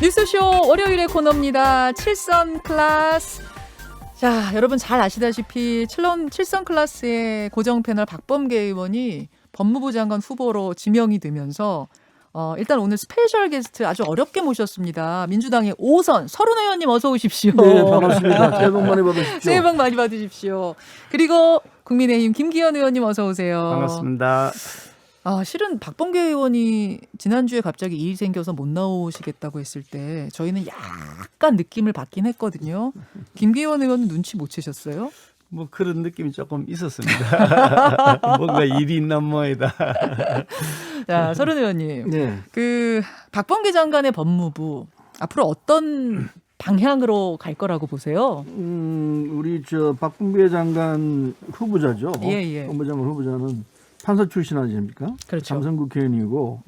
뉴스쇼 월요일의 코너입니다. 칠선 클래스. 자, 여러분 잘 아시다시피 칠선 클래스의 고정 패널 박범계 의원이 법무부 장관 후보로 지명이 되면서 일단 오늘 스페셜 게스트 아주 어렵게 모셨습니다. 민주당의 5선 서른 의원님 어서 오십시오. 네, 반갑습니다. 새해 복 많이 받으십시오. 새해 복 많이 받으십시오. 그리고 국민의힘 김기현 의원님 어서 오세요. 반갑습니다. 실은 박범계 의원이 지난주에 갑자기 일이 생겨서 못 나오시겠다고 했을 때 저희는 약간 느낌을 받긴 했거든요. 김기현 의원은 눈치 못 채셨어요? 뭐 그런 느낌이 조금 있었습니다. 뭔가 일이 있나 뭐이다. 자, 서른 의원님. 네. 그 박범계 장관의 법무부 앞으로 어떤 방향으로 갈 거라고 보세요? 우리 박범계 장관 후보자죠. 예. 법무장관 후보자는 판사 출신 아닙니까? 그렇죠. 삼선 국회의원이고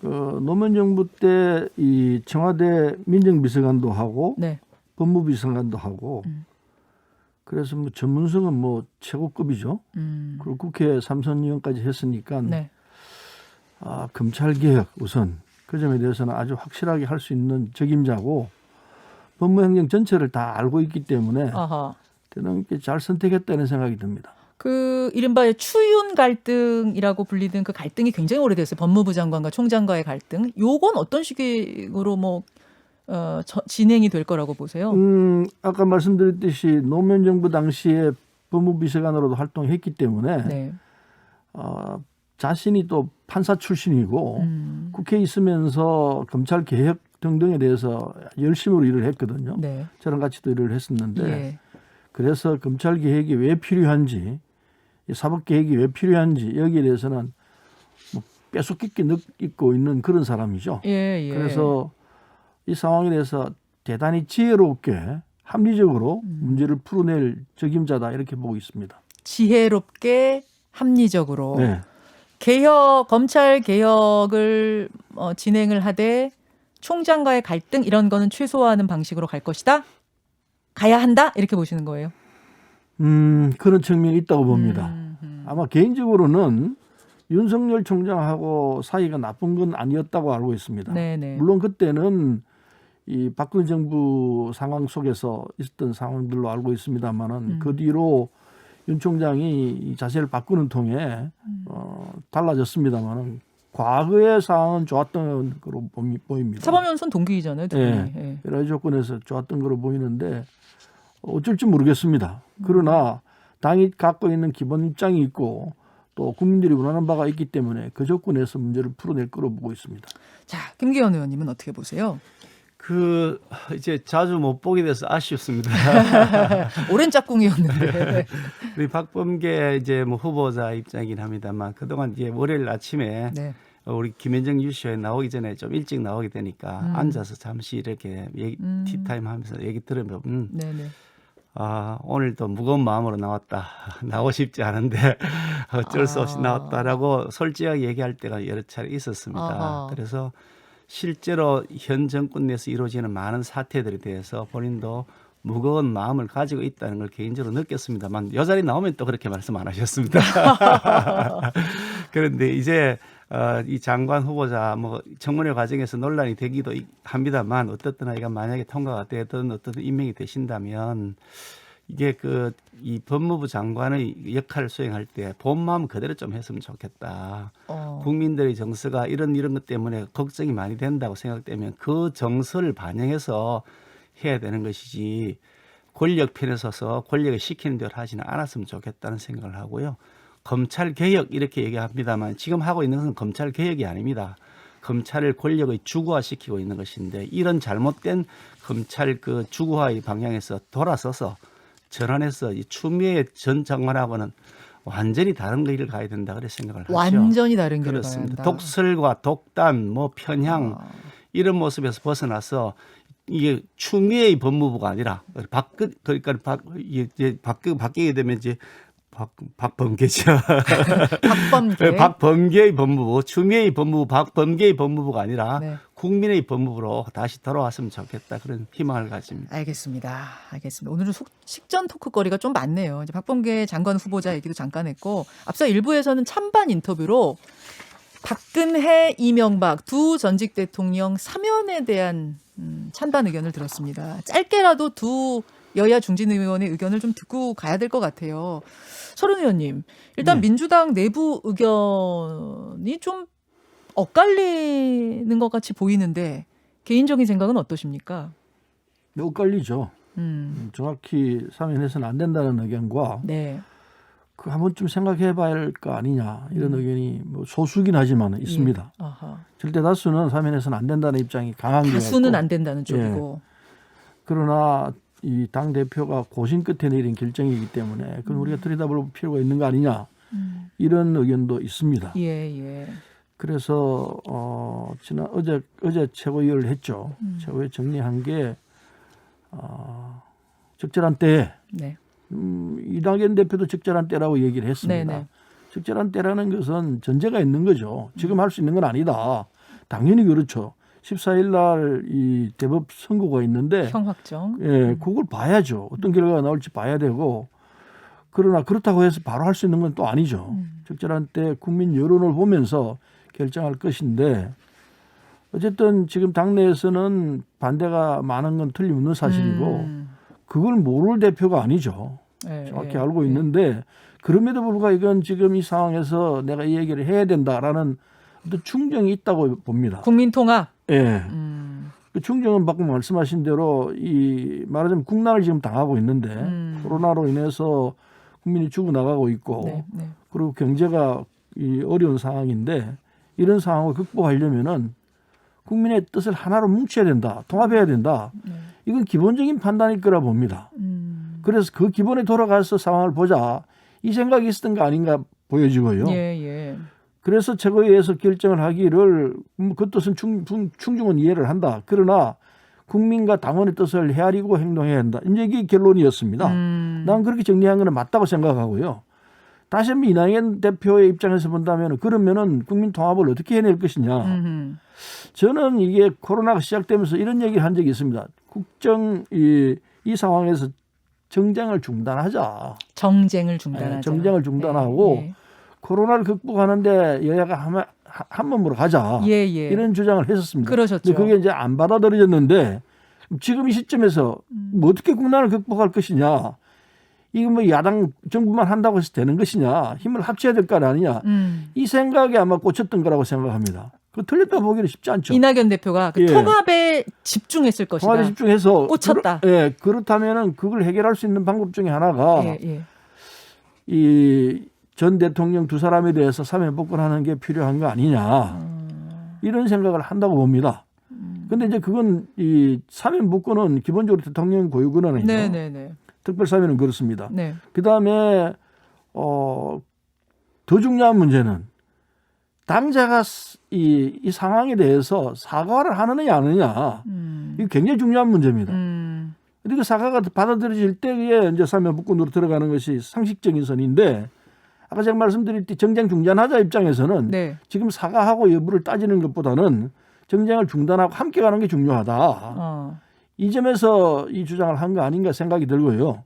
노무현 정부 때 이 청와대 민정비서관도 하고 네. 법무비서관도 하고 그래서 뭐 전문성은 뭐 최고급이죠. 그리고 국회 삼선 의원까지 했으니까 네. 검찰 개혁 우선 그 점에 대해서는 아주 확실하게 할 수 있는 적임자고 법무행정 전체를 다 알고 있기 때문에 아하. 저는 잘 선택했다는 생각이 듭니다. 그 이른바 추윤 갈등이라고 불리던 그 갈등이 굉장히 오래됐어요. 법무부 장관과 총장과의 갈등. 요건 어떤 식으로 진행이 될 거라고 보세요? 아까 말씀드렸듯이 노무현 정부 당시에 법무비서관으로도 활동했기 때문에 네. 자신이 또 판사 출신이고 국회에 있으면서 검찰 개혁 등등에 대해서 열심으로 일을 했거든요. 네. 저랑 같이도 일을 했었는데 예. 그래서 검찰 개혁이 왜 필요한지 사법 개혁이 왜 필요한지 여기에 대해서는 뭐 뼈속 깊게 느끼고 있는 그런 사람이죠. 예. 그래서 이 상황에 대해서 대단히 지혜롭게 합리적으로 문제를 풀어낼 적임자다 이렇게 보고 있습니다. 지혜롭게 합리적으로 네. 검찰 개혁을 진행을 하되 총장과의 갈등 이런 거는 최소화하는 방식으로 갈 것이다. 가야 한다 이렇게 보시는 거예요. 그런 측면이 있다고 봅니다. 아마 개인적으로는 윤석열 총장하고 사이가 나쁜 건 아니었다고 알고 있습니다. 네네. 물론 그때는 이 박근혜 정부 상황 속에서 있었던 상황들로 알고 있습니다만은 그 뒤로 윤 총장이 이 자세를 바꾸는 통에 달라졌습니다만은 과거의 상황은 좋았던 거로 보입니다. 사법연수원 동기이잖아요. 두 분이. 예. 예. 여러 가지 조건에서 좋았던 거로 보이는데 어쩔지 모르겠습니다. 그러나 당이 갖고 있는 기본 입장이 있고 또 국민들이 원하는 바가 있기 때문에 그 조건에서 문제를 풀어낼 거로 보고 있습니다. 자, 김기현 의원님은 어떻게 보세요? 이제 자주 못 보게 돼서 아쉽습니다. 오랜 짝꿍이었는데. 우리 박범계 이제 뭐 후보자 입장이긴 합니다만 그동안 이제 월요일 아침에 네. 우리 김현정 뉴스쇼에 나오기 전에 좀 일찍 나오게 되니까 앉아서 잠시 이렇게 티타임 하면서 얘기 들으면 네네. 오늘도 무거운 마음으로 나왔다. 나오고 싶지 않은데 어쩔 수 없이 나왔다라고 솔직하게 얘기할 때가 여러 차례 있었습니다. 아하. 그래서 실제로 현 정권 내에서 이루어지는 많은 사태들에 대해서 본인도 무거운 마음을 가지고 있다는 걸 개인적으로 느꼈습니다만 이 자리에 나오면 또 그렇게 말씀 안 하셨습니다. 그런데 이제 이 장관 후보자 뭐 청문회 과정에서 논란이 되기도 합니다만 어떻든 아이가 만약에 통과가 되든 어떤 임명이 되신다면 이게 이 법무부 장관의 역할을 수행할 때 본 마음 그대로 좀 했으면 좋겠다. 국민들의 정서가 이런 것 때문에 걱정이 많이 된다고 생각되면 그 정서를 반영해서 해야 되는 것이지 권력 편에 서서 권력을 시키는 대로 하지는 않았으면 좋겠다는 생각을 하고요. 검찰 개혁 이렇게 얘기합니다만 지금 하고 있는 것은 검찰 개혁이 아닙니다. 검찰을 권력의 주구화시키고 있는 것인데 이런 잘못된 검찰 주구화의 방향에서 돌아서서 전환해서 이 추미애 전 장관하고는 완전히 다른 길을 가야 된다 그렇게 생각을 하죠. 완전히 다른 길을 가야 그렇습니다. 한다. 독설과 독단, 편향 이런 모습에서 벗어나서 이게 추미애의 법무부가 아니라 바뀌게 되면 이제 박범계죠. 박범계. 박범계의 법무부, 추미애의 법무부, 박범계의 법무부가 아니라 네. 국민의 법무부로 다시 돌아왔으면 좋겠다 그런 희망을 가집니다. 알겠습니다. 오늘은 식전 토크거리가 좀 많네요. 이제 박범계 장관 후보자 얘기도 잠깐 했고 앞서 일부에서는 찬반 인터뷰로 박근혜, 이명박 두 전직 대통령 사면에 대한 찬반 의견을 들었습니다. 짧게라도 두 여야 중진 의원의 의견을 좀 듣고 가야 될 것 같아요. 서른 의원님, 일단 네. 민주당 내부 의견이 좀 엇갈리는 것 같이 보이는데 개인적인 생각은 어떠십니까? 엇갈리죠. 정확히 사면해서는 안 된다는 의견과 네. 그 한 번쯤 생각해봐야 할 거 아니냐 이런 의견이 뭐 소수긴 하지만 있습니다. 예. 아하. 절대 다수는 사면해서는 안 된다는 입장이 강한 것 다수는 같고, 안 된다는 쪽이고. 그러나 이 당 대표가 고심 끝에 내린 결정이기 때문에 그건 우리가 들여다볼 필요가 있는 거 아니냐 이런 의견도 있습니다. 예, 예. 그래서 지난 어제 최고위를 했죠. 최고위 정리한 게 적절한 때에 네. 이낙연 대표도 적절한 때라고 얘기를 했습니다. 네네. 적절한 때라는 것은 전제가 있는 거죠. 지금 할 수 있는 건 아니다. 당연히 그렇죠. 14일 날 이 대법 선고가 있는데 형확정. 예, 그걸 봐야죠. 어떤 결과가 나올지 봐야 되고, 그러나 그렇다고 해서 바로 할 수 있는 건 또 아니죠. 적절한 때 국민 여론을 보면서 결정할 것인데, 어쨌든 지금 당내에서는 반대가 많은 건 틀림없는 사실이고 그걸 모를 대표가 아니죠. 예, 정확히 예, 알고 예. 있는데, 그럼에도 불구하고 이건 지금 이 상황에서 내가 이 얘기를 해야 된다라는 어떤 충정이 있다고 봅니다. 국민통합. 예. 그 충정은 방금 말씀하신 대로 이 말하자면 국난을 지금 당하고 있는데 코로나로 인해서 국민이 죽어나가고 있고 네, 네. 그리고 경제가 이 어려운 상황인데, 이런 상황을 극복하려면은 국민의 뜻을 하나로 뭉쳐야 된다, 통합해야 된다. 이건 기본적인 판단일 거라 봅니다. 그래서 그 기본에 돌아가서 상황을 보자, 이 생각이 있었던 거 아닌가 보여지고요. 예, 예. 그래서 최고위에서 결정을 하기를 그 뜻은 충분히 이해를 한다. 그러나 국민과 당원의 뜻을 헤아리고 행동해야 한다. 이제 이게 결론이었습니다. 난 그렇게 정리한 거는 맞다고 생각하고요. 다시 한번 이낙연 대표의 입장에서 본다면 그러면은 국민 통합을 어떻게 해낼 것이냐. 저는 이게 코로나가 시작되면서 이런 얘기를 한 적이 있습니다. 국정 이 상황에서 정쟁을 중단하자. 정쟁을 중단하자. 정쟁을 중단하고 예, 코로나를 극복하는데 여야가 한 몸으로 가자. 예, 예. 이런 주장을 했었습니다. 그러셨죠. 근데 그게 이제 안 받아들여졌는데, 지금 이 시점에서 뭐 어떻게 국난을 극복할 것이냐. 이거 뭐 야당 정부만 한다고 해서 되는 것이냐. 힘을 합쳐야 될 거 아니냐. 이 생각에 아마 꽂혔던 거라고 생각합니다. 그 틀렸다 보기는 쉽지 않죠. 이낙연 대표가 그 예. 통합에 집중했을 것이다. 통합에 집중해서 꽂혔다. 그렇다면은 그걸 해결할 수 있는 방법 중에 하나가 예, 예. 이 전 대통령 두 사람에 대해서 사면 복권하는 게 필요한 거 아니냐. 이런 생각을 한다고 봅니다. 근데 이제 그건 이 사면 복권은 기본적으로 대통령 고유 권한이죠. 네, 네, 네. 특별 사면은 그렇습니다. 네. 그다음에 더 중요한 문제는 당자가 이 상황에 대해서 사과를 하느냐 안 하느냐. 이게 굉장히 중요한 문제입니다. 근데 그 사과가 받아들여질 때에 이제 사면 복권으로 들어가는 것이 상식적인 선인데, 아까 제가 말씀드렸듯이 정쟁 중단하자 입장에서는 네. 지금 사과하고 여부를 따지는 것보다는 정쟁을 중단하고 함께 가는 게 중요하다. 이 점에서 이 주장을 한 거 아닌가 생각이 들고요.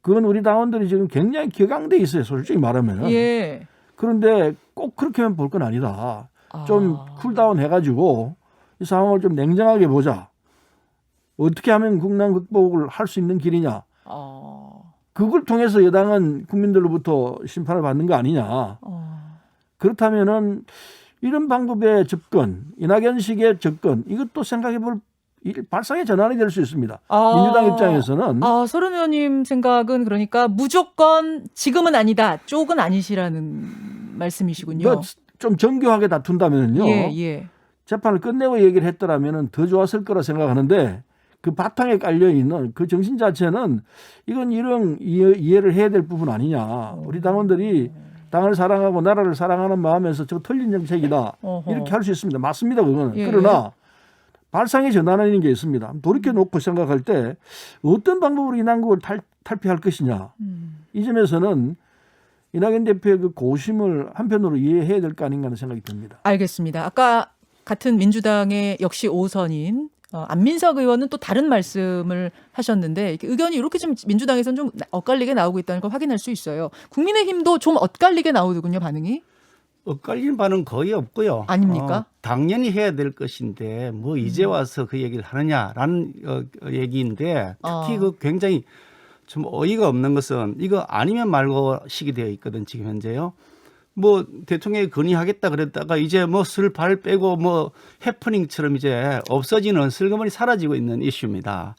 그건 우리 당원들이 지금 굉장히 격앙돼 있어요. 솔직히 말하면. 예. 그런데 꼭 그렇게만 볼 건 아니다. 좀 쿨다운 해가지고 이 상황을 좀 냉정하게 보자. 어떻게 하면 국난 극복을 할 수 있는 길이냐. 그걸 통해서 여당은 국민들로부터 심판을 받는 거 아니냐. 그렇다면은 이런 방법의 접근, 이낙연식의 접근, 이것도 생각해 볼 발상의 전환이 될 수 있습니다. 민주당 입장에서는. 서른 의원님 생각은 그러니까 무조건 지금은 아니다, 쪽은 아니시라는 말씀이시군요. 뭐 좀 정교하게 다툰다면요. 예, 예. 재판을 끝내고 얘기를 했더라면 더 좋았을 거라 생각하는데, 그 바탕에 깔려 있는 그 정신 자체는 이건 이런 이해를 해야 될 부분 아니냐. 우리 당원들이 당을 사랑하고 나라를 사랑하는 마음에서 저 틀린 정책이다. 이렇게 할 수 있습니다. 맞습니다. 그거는. 예. 그러나 발상의 전환하는 게 있습니다. 돌이켜 놓고 생각할 때 어떤 방법으로 이 난국을 탈피할 것이냐. 이 점에서는 이낙연 대표의 그 고심을 한편으로 이해해야 될 거 아닌가 하는 생각이 듭니다. 알겠습니다. 아까 같은 민주당의 역시 5선인 안민석 의원은 또 다른 말씀을 하셨는데, 의견이 이렇게 좀 민주당에서는 좀 엇갈리게 나오고 있다는 걸 확인할 수 있어요. 국민의힘도 좀 엇갈리게 나오더군요, 반응이. 엇갈리는 바는 거의 없고요. 아닙니까? 당연히 해야 될 것인데 뭐 이제 와서 그 얘기를 하느냐라는 얘기인데 특히 어. 그 굉장히 좀 어이가 없는 것은 이거 아니면 말고 시기되어 있거든 지금 현재요. 뭐 대통령이 건의하겠다 그랬다가 이제 뭐 슬 발 빼고 뭐 해프닝처럼 이제 없어지는 슬그머니 사라지고 있는 이슈입니다.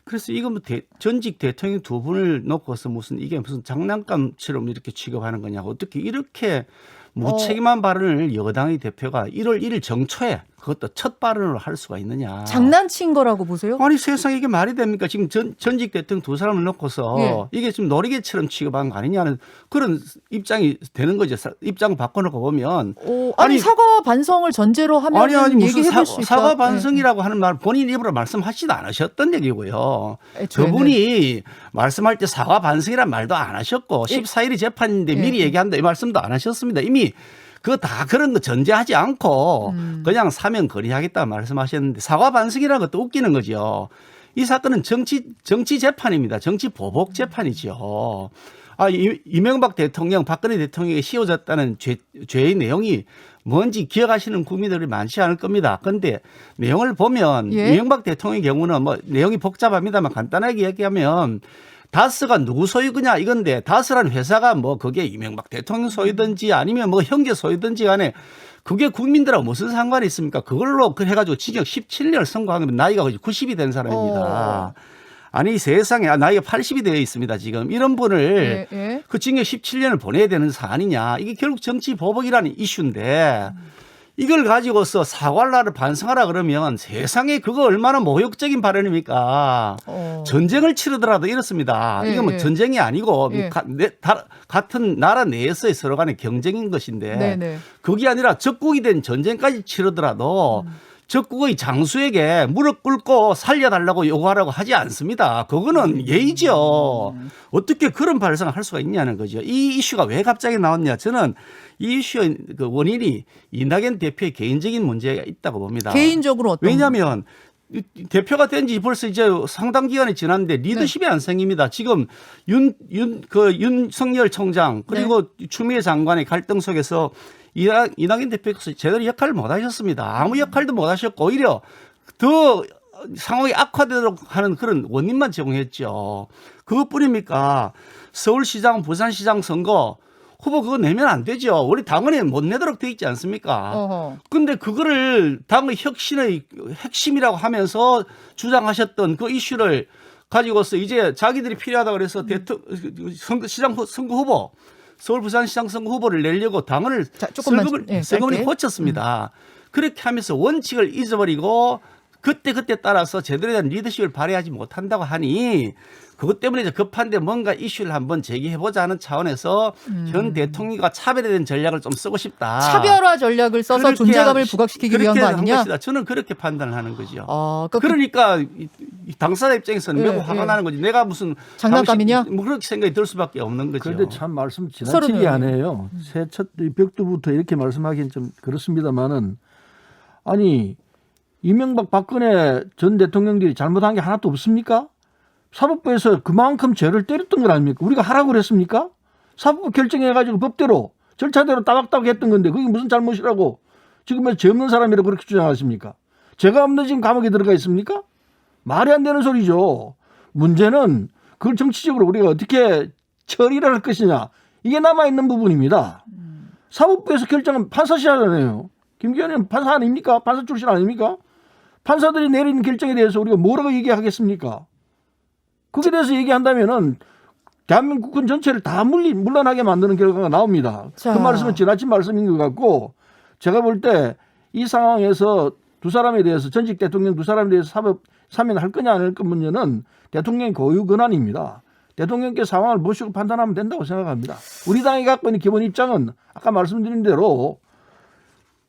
그래서 이거 뭐 전직 대통령 두 분을 놓고서 무슨 이게 무슨 장난감처럼 이렇게 취급하는 거냐고 어떻게 이렇게 무책임한 발언을 여당의 대표가 1월 1일 정초에 그것도 첫 발언으로 할 수가 있느냐. 장난친 거라고 보세요? 아니 세상에 이게 말이 됩니까? 지금 전직 대통령 두 사람을 놓고서 예. 이게 좀 놀이개처럼 취급한 거 아니냐는 그런 입장이 되는 거죠. 입장 바꿔놓고 보면 아니 사과 반성을 전제로 하면 아니 무슨 얘기해볼 수 있다. 사과 반성이라고 하는 말 본인 입으로 말씀하지도 않으셨던 얘기고요. 애초에는. 그분이 말씀할 때 사과 반성이란 말도 안 하셨고 14일이 재판인데 미리 얘기한다 이 말씀도 안 하셨습니다. 이미 그거 다 그런 거 전제하지 않고 그냥 사면 건의하겠다 말씀하셨는데 사과 반성이라는 것도 웃기는 거죠. 이 사건은 정치 재판입니다. 정치 보복 재판이죠. 이명박 대통령, 박근혜 대통령이 씌워졌다는 죄의 내용이 뭔지 기억하시는 국민들이 많지 않을 겁니다. 그런데 내용을 보면 이명박 대통령의 경우는 뭐 내용이 복잡합니다만 간단하게 얘기하면 다스가 누구 소유냐 이건데 다스라는 회사가 뭐 그게 이명박 대통령 소유든지 아니면 뭐 형제 소유든지 간에 그게 국민들하고 무슨 상관이 있습니까? 그걸로 해가지고 징역 17년을 선고한 거면 나이가 거의 90이 된 사람입니다. 아니 세상에 나이가 80이 되어 있습니다. 지금 이런 분을 그 징역 17년을 보내야 되는 사안이냐. 이게 결국 정치 보복이라는 이슈인데 이걸 가지고서 사과를 하라 반성하라 그러면 세상에 그거 얼마나 모욕적인 발언입니까? 전쟁을 치르더라도 이렇습니다. 이건 뭐 전쟁이 아니고 같은 나라 내에서의 서로 간의 경쟁인 것인데 그게 아니라 적국이 된 전쟁까지 치르더라도 적국의 장수에게 무릎 꿇고 살려달라고 요구하라고 하지 않습니다. 그거는 예의죠. 어떻게 그런 발상을 할 수가 있냐는 거죠. 이 이슈가 왜 갑자기 나왔냐. 저는 이 이슈의 그 원인이 이낙연 대표의 개인적인 문제가 있다고 봅니다. 개인적으로 어떤? 왜냐하면 대표가 된 지 벌써 이제 상당 기간이 지났는데 리더십이 안 생깁니다. 지금 윤석열 총장 그리고 추미애 장관의 갈등 속에서 이낙연 대표께서 제대로 역할을 못 하셨습니다. 아무 역할도 못 하셨고 오히려 더 상황이 악화되도록 하는 그런 원인만 제공했죠. 그것뿐입니까? 서울시장, 부산시장 선거 후보 그거 내면 안 되죠. 우리 당원에 못 내도록 돼 있지 않습니까? 근데 그거를 당의 혁신의 핵심이라고 하면서 주장하셨던 그 이슈를 가지고서 이제 자기들이 필요하다고 그래서 시장 선거 후보 서울 부산시장 선거 후보를 내려고 당원을 슬그머니 고쳤습니다. 그렇게 하면서 원칙을 잊어버리고 그때 따라서 제대로 된 리더십을 발휘하지 못한다고 하니 그것 때문에 이제 급한데 뭔가 이슈를 한번 제기해보자 하는 차원에서 현 대통령과 차별화된 전략을 좀 쓰고 싶다. 차별화 전략을 써서 존재감을 부각시키기 위한 거 아니냐? 것이다. 저는 그렇게 판단을 하는 거죠. 그러니까 당사자 입장에서는 매우 화가 나는 거지. 내가 무슨 장난감이냐? 뭐 그렇게 생각이 들 수밖에 없는 거죠. 그런데 참 말씀 지나치게 하네요. 새 첫 벽두부터 이렇게 말씀하기는 좀 그렇습니다만은 아니 이명박 박근혜 전 대통령들이 잘못한 게 하나도 없습니까? 사법부에서 그만큼 죄를 때렸던 건 아닙니까? 우리가 하라고 그랬습니까? 사법부 결정해가지고 법대로 절차대로 따박따박 했던 건데 그게 무슨 잘못이라고 지금 죄 없는 사람이라고 그렇게 주장하십니까? 죄가 없는 지금 감옥에 들어가 있습니까? 말이 안 되는 소리죠. 문제는 그걸 정치적으로 우리가 어떻게 처리를 할 것이냐 이게 남아있는 부분입니다. 사법부에서 결정은 판사시하잖아요. 김기현 의원 판사 아닙니까? 판사 출신 아닙니까? 판사들이 내리는 결정에 대해서 우리가 뭐라고 얘기하겠습니까? 거기에 대해서 얘기한다면은 대한민국 국군 전체를 다 물러나게 만드는 결과가 나옵니다. 그 말씀은 지나친 말씀인 것 같고 제가 볼 때 이 상황에서 두 사람에 대해서 전직 대통령 두 사람에 대해서 사법 사면할 거냐 안 할 거 문제는 대통령의 고유 권한입니다. 대통령께 상황을 보시고 판단하면 된다고 생각합니다. 우리 당이 갖고 있는 기본 입장은 아까 말씀드린 대로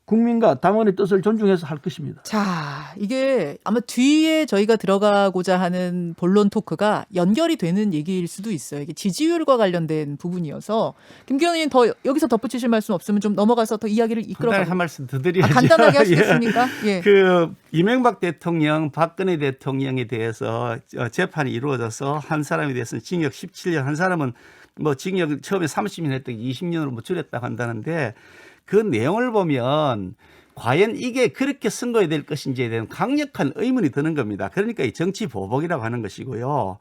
국민과 당원의 뜻을 존중해서 할 것입니다. 자, 이게 아마 뒤에 저희가 들어가고자 하는 본론 토크가 연결이 되는 얘기일 수도 있어요. 이게 지지율과 관련된 부분이어서 김기현 의원 더 여기서 덧붙이실 말씀 없으면 좀 넘어가서 더 이야기를 이끌어가고. 한 말씀 더 드려야죠. 간단하게 하시겠습니까? 예. 그 이명박 대통령, 박근혜 대통령에 대해서 재판이 이루어져서 한 사람에 대해서는 징역 17년, 한 사람은 뭐 징역 처음에 30년 했던 20년으로 뭐 줄였다고 한다는데 그 내용을 보면 과연 이게 그렇게 선거해야 될 것인지에 대한 강력한 의문이 드는 겁니다. 그러니까 이 정치 보복이라고 하는 것이고요.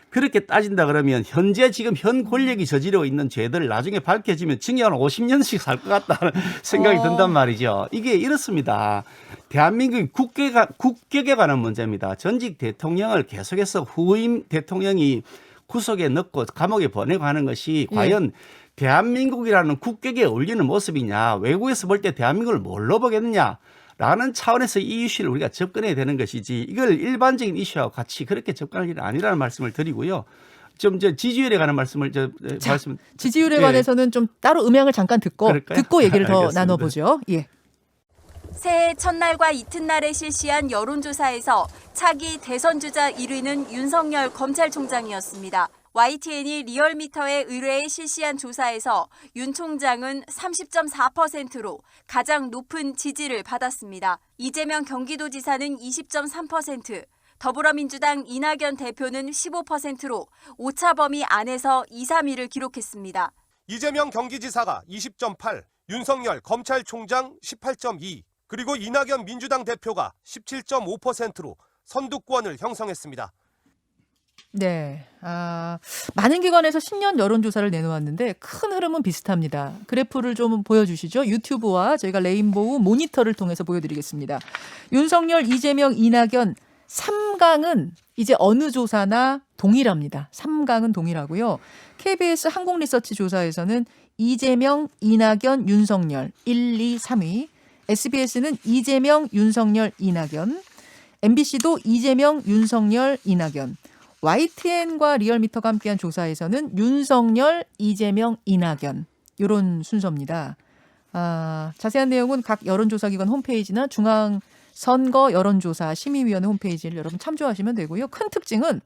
그렇게 따진다 그러면 현재 지금 현 권력이 저지르고 있는 죄들을 나중에 밝혀지면 징역 한 50년씩 살 것 같다는 생각이 든단 말이죠. 이게 이렇습니다. 대한민국 국격에 관한 문제입니다. 전직 대통령을 계속해서 후임 대통령이 구속에 넣고 감옥에 보내고 하는 것이 과연 대한민국이라는 국격에 어울리는 모습이냐, 외국에서 볼 때 대한민국을 뭘로 보겠느냐 라는 차원에서 이 이슈를 우리가 접근해야 되는 것이지 이걸 일반적인 이슈와 같이 그렇게 접근할 일은 아니라는 말씀을 드리고요. 좀 지지율에 관한 말씀을 지지율에 관해서는 좀 따로 음향을 잠깐 듣고 얘기를 더 알겠습니다. 나눠보죠. 예. 새해 첫날과 이튿날에 실시한 여론조사에서 차기 대선주자 1위는 윤석열 검찰총장이었습니다. YTN이 리얼미터의 의뢰에 실시한 조사에서 윤 총장은 30.4%로 가장 높은 지지를 받았습니다. 이재명 경기도지사는 20.3%, 더불어민주당 이낙연 대표는 15%로 오차 범위 안에서 2, 3위를 기록했습니다. 이재명 경기지사가 20.8, 윤석열 검찰총장 18.2, 그리고 이낙연 민주당 대표가 17.5%로 선두권을 형성했습니다. 네. 많은 기관에서 신년 여론조사를 내놓았는데 큰 흐름은 비슷합니다. 그래프를 좀 보여주시죠. 유튜브와 저희가 레인보우 모니터를 통해서 보여드리겠습니다. 윤석열, 이재명, 이낙연 3강은 이제 어느 조사나 동일합니다. 3강은 동일하고요. KBS 한국리서치 조사에서는 이재명, 이낙연, 윤석열 1, 2, 3위. SBS는 이재명, 윤석열, 이낙연. MBC도 이재명, 윤석열, 이낙연. YTN과 리얼미터가 함께한 조사에서는 윤석열, 이재명, 이낙연 이런 순서입니다. 자세한 내용은 각 여론조사기관 홈페이지나 중앙선거 여론조사 심의위원회 홈페이지를 여러분 참조하시면 되고요. 큰 특징은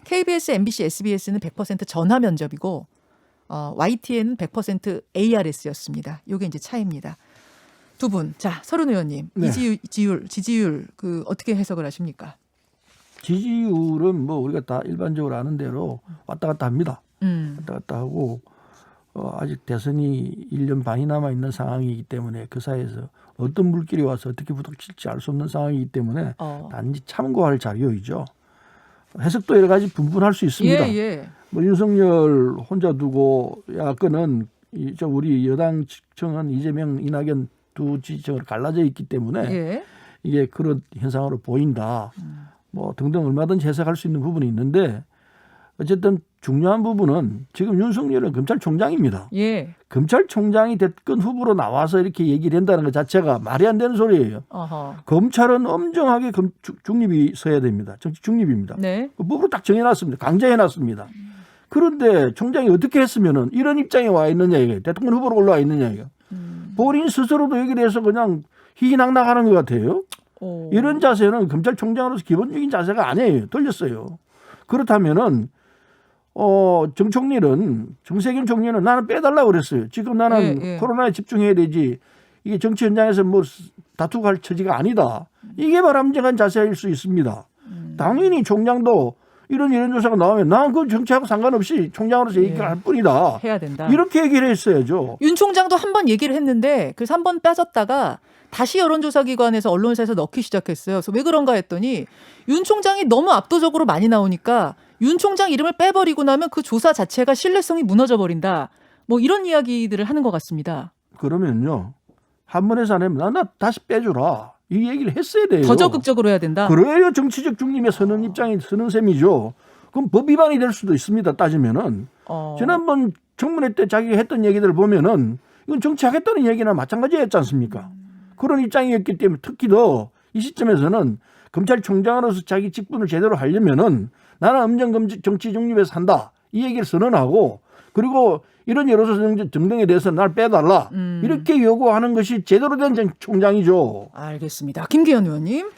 KBS, MBC, SBS는 100% 전화 면접이고 YTN은 100% ARS였습니다. 이게 이제 차이입니다. 두 분, 자 서른 의원님, 네. 이 지지율 그 어떻게 해석을 하십니까? 지지율은 뭐 우리가 다 일반적으로 아는 대로 왔다 갔다 합니다. 왔다 갔다 하고 아직 대선이 1년 반이 남아 있는 상황이기 때문에 그 사이에서 어떤 물길이 와서 어떻게 부닥칠지 알 수 없는 상황이기 때문에 단지 참고할 자료이죠. 해석도 여러 가지 분분할 수 있습니다. 예. 뭐 윤석열 혼자 두고 야권은 우리 여당 지지층은 이재명, 이낙연 두 지지층으로 갈라져 있기 때문에 예. 이게 그런 현상으로 보인다. 뭐 등등 얼마든지 해석할 수 있는 부분이 있는데 어쨌든 중요한 부분은 지금 윤석열은 검찰총장입니다. 예. 검찰총장이 대권 후보로 나와서 이렇게 얘기를 한다는 것 자체가 말이 안 되는 소리예요. 어허. 검찰은 엄정하게 중립이 서야 됩니다. 정치 중립입니다. 네. 법으로 딱 정해놨습니다. 강제해놨습니다. 그런데 총장이 어떻게 했으면은 이런 입장에 와 있느냐 이게 대통령 후보로 올라와 있느냐 이게 본인 스스로도 얘기를 해서 그냥 희희낙낙하는 것 같아요. 이런 자세는 검찰총장으로서 기본적인 자세가 아니에요. 틀렸어요. 그렇다면은 정세균 총리는 나는 빼달라고 그랬어요. 지금 나는 코로나에 집중해야 되지. 이게 정치 현장에서 뭐 다투고 할 처지가 아니다. 이게 바람직한 자세일 수 있습니다. 당연히 총장도 이런 조사가 나오면 난 그 정치하고 상관없이 총장으로서 얘기를 할 뿐이다. 해야 된다. 이렇게 얘기를 했어야죠. 윤 총장도 한 번 얘기를 했는데 그래서 한 번 빠졌다가 다시 여론조사기관에서 언론사에서 넣기 시작했어요. 그래서 왜 그런가 했더니 윤 총장이 너무 압도적으로 많이 나오니까 윤 총장 이름을 빼버리고 나면 그 조사 자체가 신뢰성이 무너져 버린다. 뭐 이런 이야기들을 하는 것 같습니다. 그러면요. 한 번에서 안 하면 나 다시 빼주라. 이 얘기를 했어야 돼요. 더 적극적으로 해야 된다. 그래야 정치적 중립에 서는 입장이 서는 셈이죠. 그럼 법 위반이 될 수도 있습니다. 따지면은. 지난번 청문회 때 자기가 했던 얘기들을 보면은 이건 정치하겠다는 얘기나 마찬가지였지 않습니까? 그런 입장이었기 때문에 특히 더 이 시점에서는 검찰총장으로서 자기 직분을 제대로 하려면은 나는 엄정 정치 중립에서 한다. 이 얘기를 선언하고 그리고 이런 여론조사 등등에 대해서 날 빼달라. 이렇게 요구하는 것이 제대로 된 총장이죠. 알겠습니다. 김기현 의원님.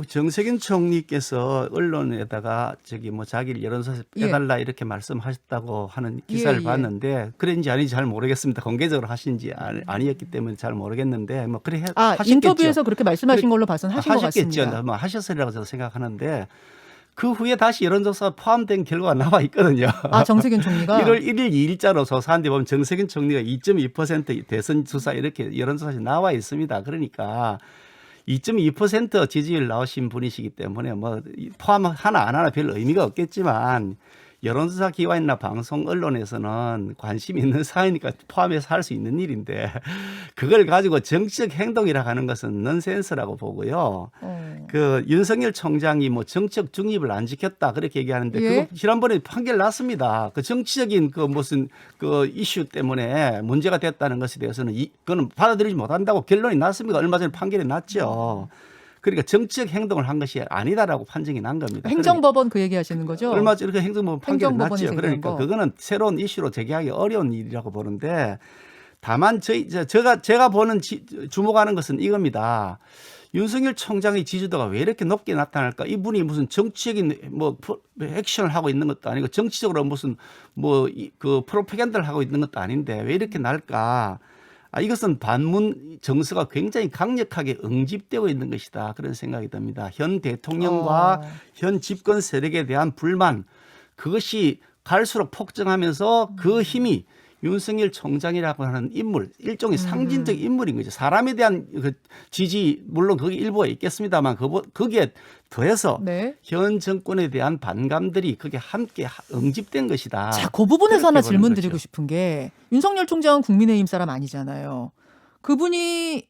정세균 총리께서 언론에다가 자기를 여론조사에서 빼달라 이렇게 말씀하셨다고 하는 기사를 봤는데 그런지 아닌지 잘 모르겠습니다. 공개적으로 하신지 아니었기 때문에 잘 모르겠는데 뭐 그래 하셨겠죠. 인터뷰에서 그렇게 말씀하신 걸로 봐서는 하신 것 같습니다. 뭐 하셨으리라고 저도 생각하는데 그 후에 다시 여론조사 포함된 결과가 나와 있거든요. 아, 정세균 총리가 1월 1일 2일자로 조사한 데 보면 정세균 총리가 2.2% 대선 조사 이렇게 여론조사에 나와 있습니다. 그러니까 2.2% 지지율 나오신 분이시기 때문에 뭐 포함 하나 안 하나 별 의미가 없겠지만 여론조사 기관이나 방송 언론에서는 관심 있는 사안이니까 포함해서 할 수 있는 일인데 그걸 가지고 정치적 행동이라 하는 것은 넌센스라고 보고요. 그 윤석열 총장이 뭐 정치적 중립을 안 지켰다 그렇게 얘기하는데 예? 그거 지난번에 판결 났습니다. 그 정치적인 그 무슨 그 이슈 때문에 문제가 됐다는 것에 대해서는 그거는 받아들이지 못한다고 결론이 났습니다. 얼마 전에 판결이 났죠. 그러니까 정치적 행동을 한 것이 아니다라고 판정이 난 겁니다. 행정법원 그 얘기하시는 거죠? 얼마 전에 그 행정법원 판결이 행정법원에서 났죠. 그러니까 얘기한 거. 그거는 새로운 이슈로 제기하기 어려운 일이라고 보는데 다만 제가 보는 주목하는 것은 이겁니다. 윤석열 총장의 지지도가 왜 이렇게 높게 나타날까? 이분이 무슨 정치적인 뭐 액션을 하고 있는 것도 아니고 정치적으로 무슨 뭐 그 프로파간다를 하고 있는 것도 아닌데 왜 이렇게 날까? 이것은 반문 정서가 굉장히 강력하게 응집되고 있는 것이다. 그런 생각이 듭니다. 현 대통령과 현 집권 세력에 대한 불만 그것이 갈수록 폭증하면서 그 힘이 윤석열 총장이라고 하는 인물, 일종의 상징적 인물인 거죠. 사람에 대한 그 지지 물론 거기 일부가 있겠습니다만 거기에 더해서 네. 현 정권에 대한 반감들이 그게 함께 응집된 것이다. 자, 그 부분에서 하나 그렇게 보는 질문 거죠. 드리고 싶은 게 윤석열 총장은 국민의힘 사람 아니잖아요. 그분이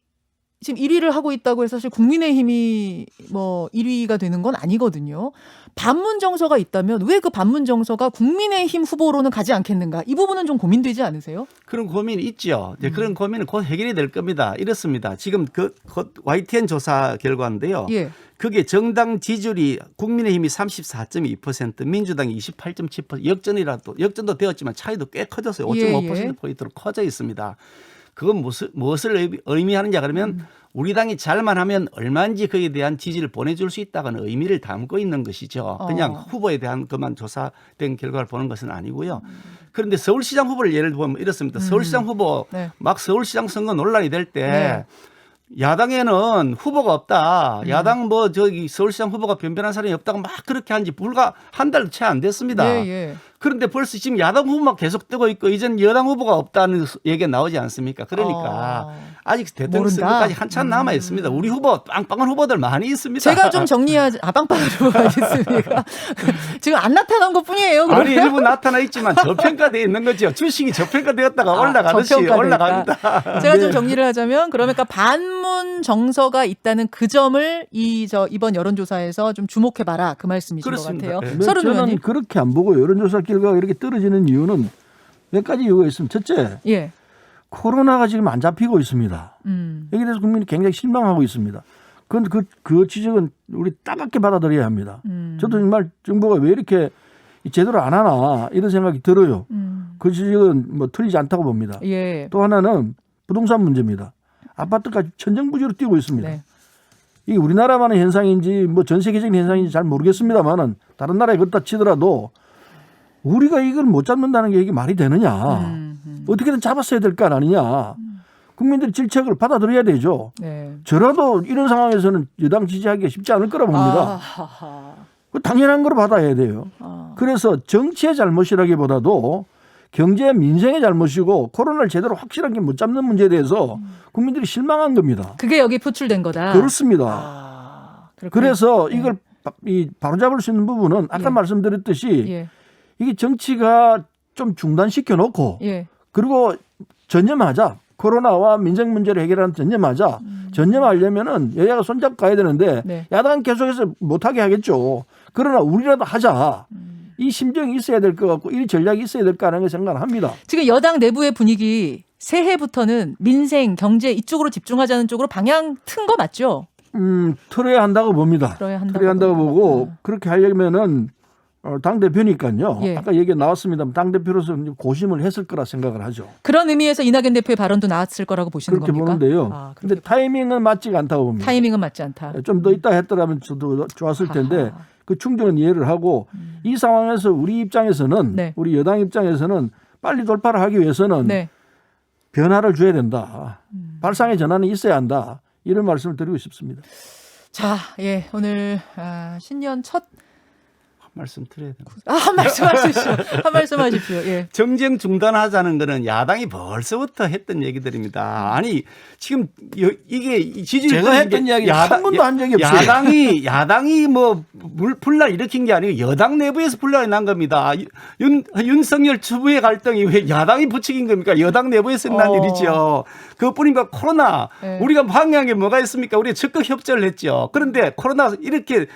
지금 1위를 하고 있다고 해서 사실 국민의힘이 뭐 1위가 되는 건 아니거든요. 반문 정서가 있다면 왜 그 반문 정서가 국민의힘 후보로는 가지 않겠는가? 이 부분은 좀 고민되지 않으세요? 그런 고민이 있죠. 이제 그런 고민은 곧 해결이 될 겁니다. 이렇습니다. 지금 곧 YTN 조사 결과인데요. 예. 그게 정당 지지율이 국민의힘이 34.2%, 민주당이 28.7%, 역전도 되었지만 차이도 꽤 커졌어요. 5.5%포인트로 커져 있습니다. 그건 무엇을 의미하느냐 그러면 우리 당이 잘만 하면 얼마인지 그에 대한 지지를 보내줄 수 있다는 의미를 담고 있는 것이죠. 그냥 후보에 대한 것만 조사된 결과를 보는 것은 아니고요. 그런데 서울시장 후보를 예를 들면 이렇습니다. 서울시장 후보 네. 막 서울시장 선거 논란이 될 때 네. 야당에는 후보가 없다. 야당 뭐 저기 서울시장 후보가 변변한 사람이 없다고 막 그렇게 한 지 불과 한 달도 채 안 됐습니다. 예, 예. 그런데 벌써 지금 야당 후보만 계속 뜨고 있고 이젠 여당 후보가 없다는 얘기가 나오지 않습니까? 그러니까 아직 대통령 모른다. 선거까지 한참 남아 있습니다. 우리 후보 빵빵한 후보들 많이 있습니다. 제가 좀 정리하지, 빵빵하죠. 알겠습니까? 지금 안 나타난 것 뿐이에요. 그러면? 아니 일부 나타나 있지만 저평가되어 있는 거죠. 주식이 저평가되었다가 올라가듯이 저평가되었다. 올라갑니다. 제가 좀 정리를 하자면 그러니까 반문 정서가 있다는 그 점을 이번 여론조사에서 좀 주목해봐라 그 말씀이신 그렇습니다. 것 같아요. 네. 서른 저는 의원님. 그렇게 안 보고 여론조사 결과가 이렇게 떨어지는 이유는 몇 가지 이유가 있습니다. 첫째, 예. 코로나가 지금 안 잡히고 있습니다. 여기에 대해서 국민이 굉장히 실망하고 있습니다. 그 지적은 우리 따갑게 받아들여야 합니다. 저도 정말 정부가 왜 이렇게 제대로 안 하나 이런 생각이 들어요. 그 지적은 뭐 틀리지 않다고 봅니다. 예. 또 하나는 부동산 문제입니다. 아파트까지 천정부지로 뛰고 있습니다. 네. 이게 우리나라만의 현상인지 뭐 전 세계적인 현상인지 잘 모르겠습니다만은 다른 나라에 그렇다 치더라도 우리가 이걸 못 잡는다는 게 이게 말이 되느냐. 어떻게든 잡았어야 될 거 아니냐. 국민들이 질책을 받아들여야 되죠. 네. 저라도 이런 상황에서는 여당 지지하기가 쉽지 않을 거라 봅니다. 아하하. 그 당연한 걸 받아야 돼요. 그래서 정치의 잘못이라기보다도 경제 민생의 잘못이고 코로나를 제대로 확실하게 못 잡는 문제에 대해서 국민들이 실망한 겁니다. 그게 여기 표출된 거다. 그렇습니다. 그렇군요. 그래서 네. 이걸 바로잡을 수 있는 부분은 아까 예. 말씀드렸듯이 예. 이게 정치가 좀 중단시켜 놓고 예. 그리고 전념하자. 코로나와 민생 문제를 해결하는 전념하자. 전념하려면은 여야가 손잡고 가야 되는데 네. 야당은 계속해서 못하게 하겠죠. 그러나 우리라도 하자. 이 심정이 있어야 될 것 같고 이 전략이 있어야 될 거라는 생각을 합니다. 지금 여당 내부의 분위기 새해부터는 민생, 경제 이쪽으로 집중하자는 쪽으로 방향 튼 거 맞죠? 틀어야 한다고 봅니다. 틀어야 한다고 틀어야 한다고 봅니다. 보고 그렇게 하려면은 당대표니까요. 예. 아까 얘기 나왔습니다. 당대표로서 고심을 했을 거라 생각을 하죠. 그런 의미에서 이낙연 대표의 발언도 나왔을 거라고 보시는 그렇게 겁니까? 보는데요. 아, 근데 타이밍은 맞지가 않다고 봅니다. 타이밍은 맞지 않다. 좀 더 있다 했더라면 저도 좋았을 텐데 그 충분한 이해를 하고 이 상황에서 우리 입장에서는 네. 우리 여당 입장에서는 빨리 돌파를 하기 위해서는 네. 변화를 줘야 된다. 발상의 전환이 있어야 한다. 이런 말씀을 드리고 싶습니다. 자, 예, 오늘 신년 첫 말씀드려야 됩니다. 한 말씀 하십시오. 한 말씀 하십시오. 예. 정쟁 중단하자는 거는 야당이 벌써부터 했던 얘기들입니다. 아니 지금 이게 지지율 제가 했던 이야기 한 번도 한 적이 없어요. 야당이 뭐 분란 일으킨 게 아니고 여당 내부에서 분란이 난 겁니다. 윤석열 추부의 갈등이 왜 야당이 부추긴 겁니까? 여당 내부에서 난 일이죠. 그뿐이니까 코로나 네. 우리가 방해한 게 뭐가 있습니까? 우리가 적극 협조를 했죠. 그런데 코로나 이렇게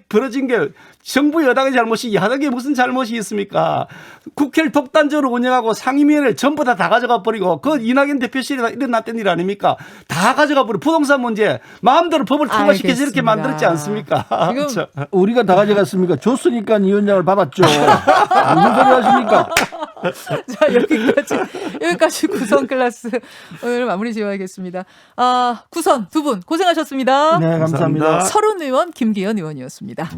벌어진 게 정부 여당의 잘못이 야당의 무슨 잘못이 있습니까? 국회를 독단적으로 운영하고 상임위원회를 전부 다 가져가 버리고 그 이낙연 대표실에 일어났던 일 아닙니까? 다 가져가 버리고 부동산 문제 마음대로 법을 통과시켜서 이렇게 만들었지 않습니까? 지금 그렇죠. 우리가 다 가져갔습니까? 줬으니까 이 위원장을 받았죠. 무슨 소리 하십니까? 자, 여기까지 구선 클래스 오늘 마무리 지어야겠습니다. 구선 두 분 고생하셨습니다. 네, 감사합니다. 감사합니다. 서른 의원, 김기현 의원이었습니다.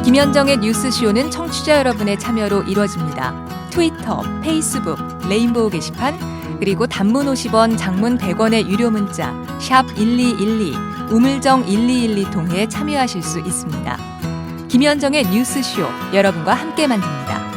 김현정의 뉴스쇼는 청취자 여러분의 참여로 이루어집니다. 트위터, 페이스북, 레인보우 게시판, 그리고 단문 50원, 장문 100원의 유료 문자 샵 1212, 우물정 1212 통해 참여하실 수 있습니다. 김현정의 뉴스쇼, 여러분과 함께 만듭니다.